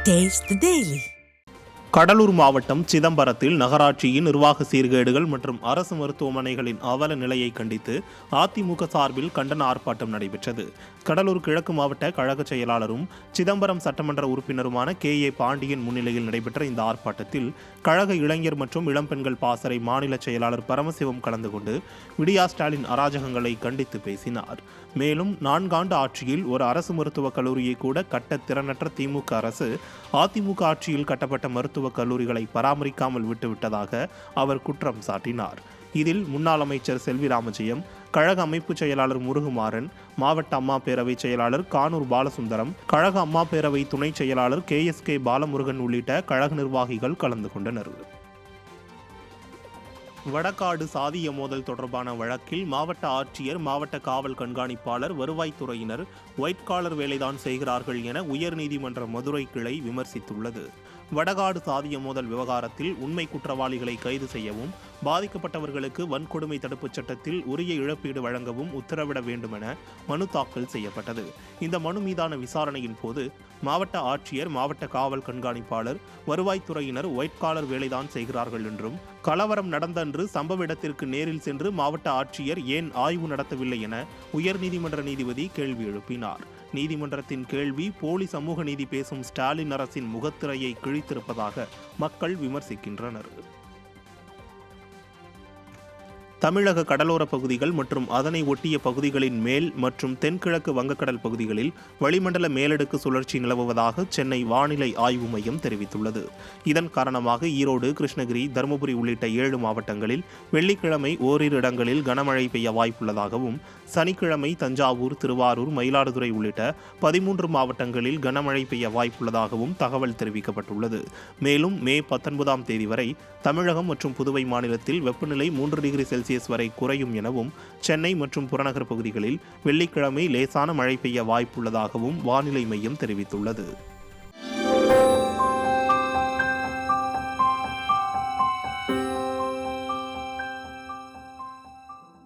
Taste the Daily. Cuddalore மாவட்டம் சிதம்பரத்தில் நகராட்சியின் நிர்வாக சீர்கேடுகள் மற்றும் அரசு மருத்துவமனைகளின் அவல நிலையை கண்டித்து அதிமுக சார்பில் கண்டன ஆர்ப்பாட்டம் நடைபெற்றது. கடலூர் கிழக்கு மாவட்ட கழக செயலாளரும் சிதம்பரம் சட்டமன்ற உறுப்பினருமான KA பாண்டியன் முன்னிலையில் நடைபெற்ற இந்த ஆர்ப்பாட்டத்தில் கழக இளைஞர் மற்றும் இளம்பெண்கள் பாசறை மாநில செயலாளர் பரமசிவம் கலந்து கொண்டு விடியா ஸ்டாலின் அராஜகங்களை கண்டித்து பேசினார். மேலும் 4 ஆண்டு ஆட்சியில் ஒரு அரசு மருத்துவக் கல்லூரியை கூட கட்ட திறனற்ற திமுக அரசு அதிமுக ஆட்சியில் கட்டப்பட்ட மருத்துவக் கல்லூரிகளை பராமரிக்காமல் விட்டுவிட்டதாக அவர் குற்றம் சாட்டினார். இதில் முன்னாள் அமைச்சர் செல்வி ராமஜெயம், கழக அமைப்பு செயலாளர் முருகுமாறன், மாவட்ட அம்மா பேரவை செயலாளர் கானூர் பாலசுந்தரம், கழக அம்மா பேரவை துணை செயலாளர் KSK பாலமுருகன் உள்ளிட்ட கழக நிர்வாகிகள் கலந்து கொண்டனர். வடகாடு சாதிய மோதல் தொடர்பான வழக்கில் மாவட்ட ஆட்சியர், மாவட்ட காவல் கண்காணிப்பாளர், வருவாய்த்துறையினர் ஒயிட் காலர் வேலைதான் செய்கிறார்கள் என உயர்நீதிமன்ற மதுரை கிளை விமர்சித்துள்ளது. வடகாடு சாதிய மோதல் விவகாரத்தில் உண்மை குற்றவாளிகளை கைது செய்யவும், பாதிக்கப்பட்டவர்களுக்கு வன்கொடுமை தடுப்புச் சட்டத்தில் உரிய இழப்பீடு வழங்கவும் உத்தரவிட வேண்டுமென மனு தாக்கல் செய்யப்பட்டது. இந்த மனு மீதான விசாரணையின் போது மாவட்ட ஆட்சியர், மாவட்ட காவல் கண்காணிப்பாளர், வருவாய்த்துறையினர் ஒயிட் காலர் வேலைதான் செய்கிறார்கள் என்றும், கலவரம் நடந்த அன்று சம்பவ இடத்திற்கு நேரில் சென்று மாவட்ட ஆட்சியர் ஏன் ஆய்வு நடத்தவில்லை என உயர்நீதிமன்ற நீதிபதி கேள்வி எழுப்பினார். நீதிமன்றத்தின் கேள்வி போலி சமூக நீதி பேசும் ஸ்டாலின் அரசின் முகத்திரையை கிழித்திருப்பதாக மக்கள் விமர்சிக்கின்றனர். தமிழக கடலோர பகுதிகள் மற்றும் அதனை ஒட்டிய பகுதிகளின் மேல் மற்றும் தென்கிழக்கு வங்கக்கடல் பகுதிகளில் வளிமண்டல மேலடுக்கு சுழற்சி நிலவுவதாக சென்னை வானிலை ஆய்வு மையம் தெரிவித்துள்ளது. இதன் காரணமாக ஈரோடு, கிருஷ்ணகிரி, தருமபுரி உள்ளிட்ட 7 மாவட்டங்களில் வெள்ளிக்கிழமை ஓரிரு இடங்களில் கனமழை பெய்ய வாய்ப்புள்ளதாகவும், சனிக்கிழமை தஞ்சாவூர், திருவாரூர், மயிலாடுதுறை உள்ளிட்ட 13 மாவட்டங்களில் கனமழை பெய்ய வாய்ப்புள்ளதாகவும் தகவல் தெரிவிக்கப்பட்டுள்ளது. மேலும் மே 19ஆம் தேதி வரை தமிழகம் மற்றும் புதுவை மாநிலத்தில் வெப்பநிலை 3 டிகிரி செல்சியஸ் வரை குறையும் எனவும், சென்னை மற்றும் புறநகர் பகுதிகளில் வெள்ளிக்கிழமை லேசான மழை பெய்ய வாய்ப்புள்ளதாகவும் வானிலை மையம் தெரிவித்துள்ளது.